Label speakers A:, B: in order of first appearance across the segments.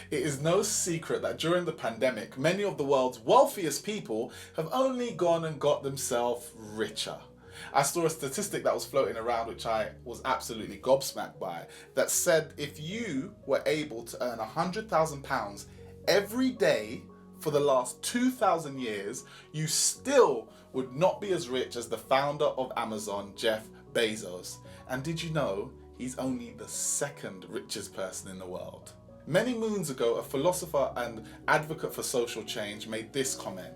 A: It is no secret that during the pandemic, many of the world's wealthiest people have only gone and got themselves richer. I saw a statistic that was floating around, which I was absolutely gobsmacked by, that said if you were able to earn £100,000 every day for the last 2,000 years, you still would not be as rich as the founder of Amazon, Jeff Bezos. And did you know he's only the second richest person in the world? Many moons ago, a philosopher and advocate for social change made this comment.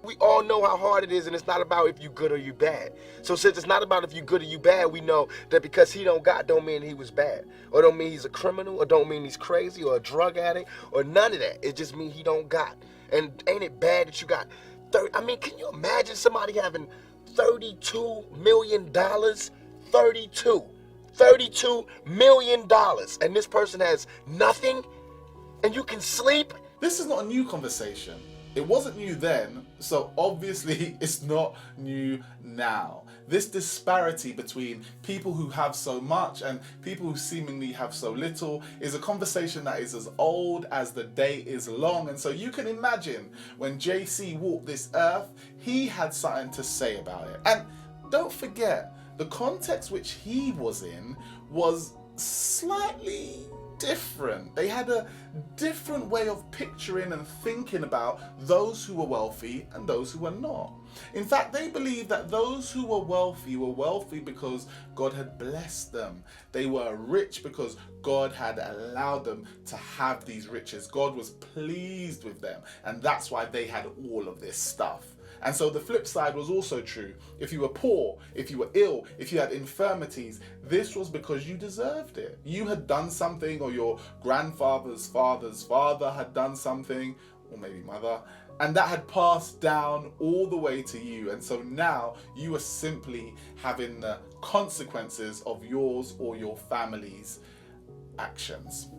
B: We all know how hard it is, and it's not about if you good or you bad. So since it's not about if you good or you bad, we know that because he don't mean he was bad, or don't mean he's a criminal, or don't mean he's crazy, or a drug addict, or none of that. It just means he don't got. And ain't it bad that you got 30? I mean, can you imagine somebody having $32 million? $32 million, and this person has nothing, and you can sleep?
A: This is not a new conversation. It wasn't new then, so obviously it's not new now. This disparity between people who have so much and people who seemingly have so little is a conversation that is as old as the day is long. And so you can imagine when JC walked this earth, he had something to say about it. And don't forget, the context which he was in was slightly different. They had a different way of picturing and thinking about those who were wealthy and those who were not. In fact, they believed that those who were wealthy because God had blessed them. They were rich because God had allowed them to have these riches. God was pleased with them, and that's why they had all of this stuff. And so the flip side was also true. If you were poor, if you were ill, if you had infirmities, this was because you deserved it. You had done something, or your grandfather's father's father had done something, or maybe mother, and that had passed down all the way to you. And so now you are simply having the consequences of yours or your family's actions.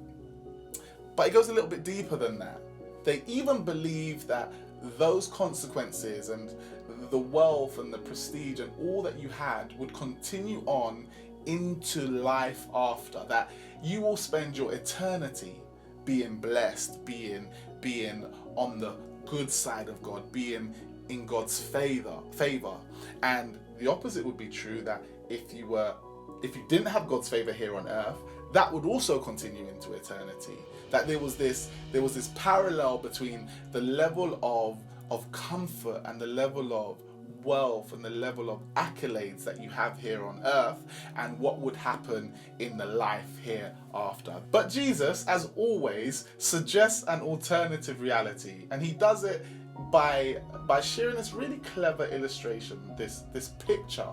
A: But it goes a little bit deeper than that. They even believe that those consequences and the wealth and the prestige and all that you had would continue on into life after, that you will spend your eternity being blessed, being on the good side of God, being in God's favor. And the opposite would be true, that if you didn't have God's favor here on earth, that would also continue into eternity. That there was this parallel between the level of comfort and the level of wealth and the level of accolades that you have here on earth and what would happen in the life hereafter. But Jesus, as always, suggests an alternative reality, and he does it by sharing this really clever illustration, this picture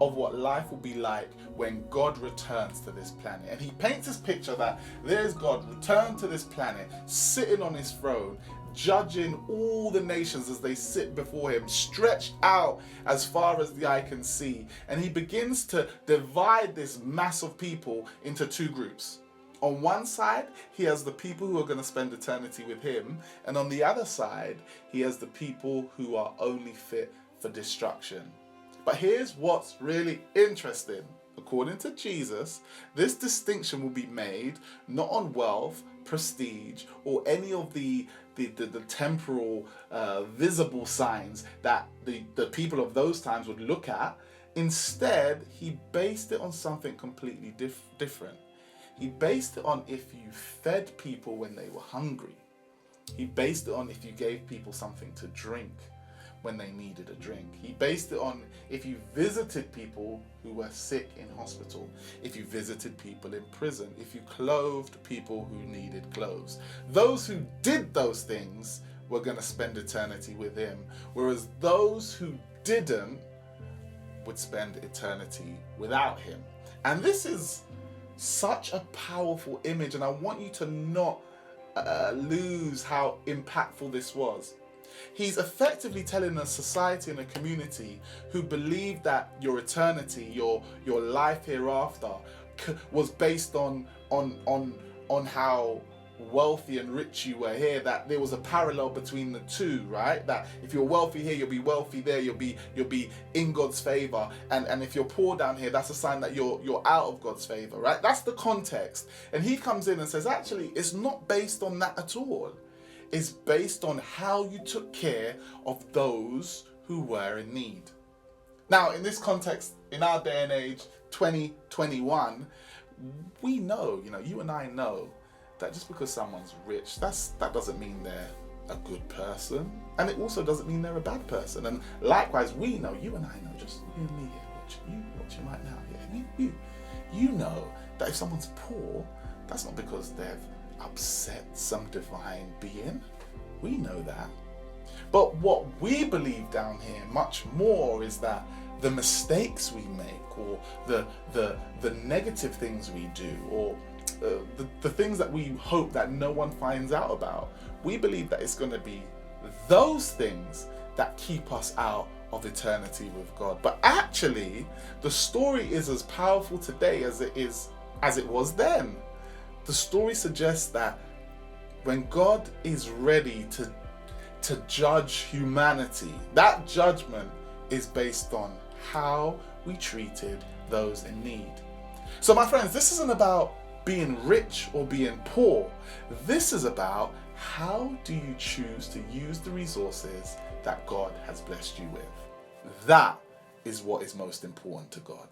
A: of what life will be like when God returns to this planet. And he paints this picture that there's God returned to this planet, sitting on his throne, judging all the nations as they sit before him, stretched out as far as the eye can see. And he begins to divide this mass of people into two groups. On one side, he has the people who are going to spend eternity with him, and on the other side, he has the people who are only fit for destruction. But here's what's really interesting. According to Jesus, this distinction will be made not on wealth, prestige, or any of the temporal visible signs that the people of those times would look at. Instead, he based it on something completely different. He based it on if you fed people when they were hungry. He based it on if you gave people something to drink when they needed a drink. He based it on if you visited people who were sick in hospital, if you visited people in prison, if you clothed people who needed clothes. Those who did those things were going to spend eternity with him, whereas those who didn't would spend eternity without him. And this is such a powerful image, and I want you to not lose how impactful this was. He's effectively telling a society and a community who believed that your eternity, your life hereafter, was based on how wealthy and rich you were here, that there was a parallel between the two, right? That if you're wealthy here, you'll be wealthy there, you'll be in God's favor, and if you're poor down here, that's a sign that you're out of God's favor, right? That's the context. And he comes in and says, actually, it's not based on that at all. It's based on how you took care of those who were in need. Now, in this context, in our day and age, 2021, we know, you and I know that just because someone's rich, that doesn't mean they're a good person. And it also doesn't mean they're a bad person. And likewise, we know, you and I know, just you and me here, you watching right now, yeah, you know that if someone's poor, that's not because they've upset some divine being. We know that. But what we believe down here much more is that the mistakes we make, or the negative things we do, or the things that we hope that no one finds out about, we believe that it's going to be those things that keep us out of eternity with God. But actually, the story is as powerful today as it was then. The story suggests that when God is ready to judge humanity, that judgment is based on how we treated those in need. So my friends, this isn't about being rich or being poor. This is about how do you choose to use the resources that God has blessed you with. That is what is most important to God.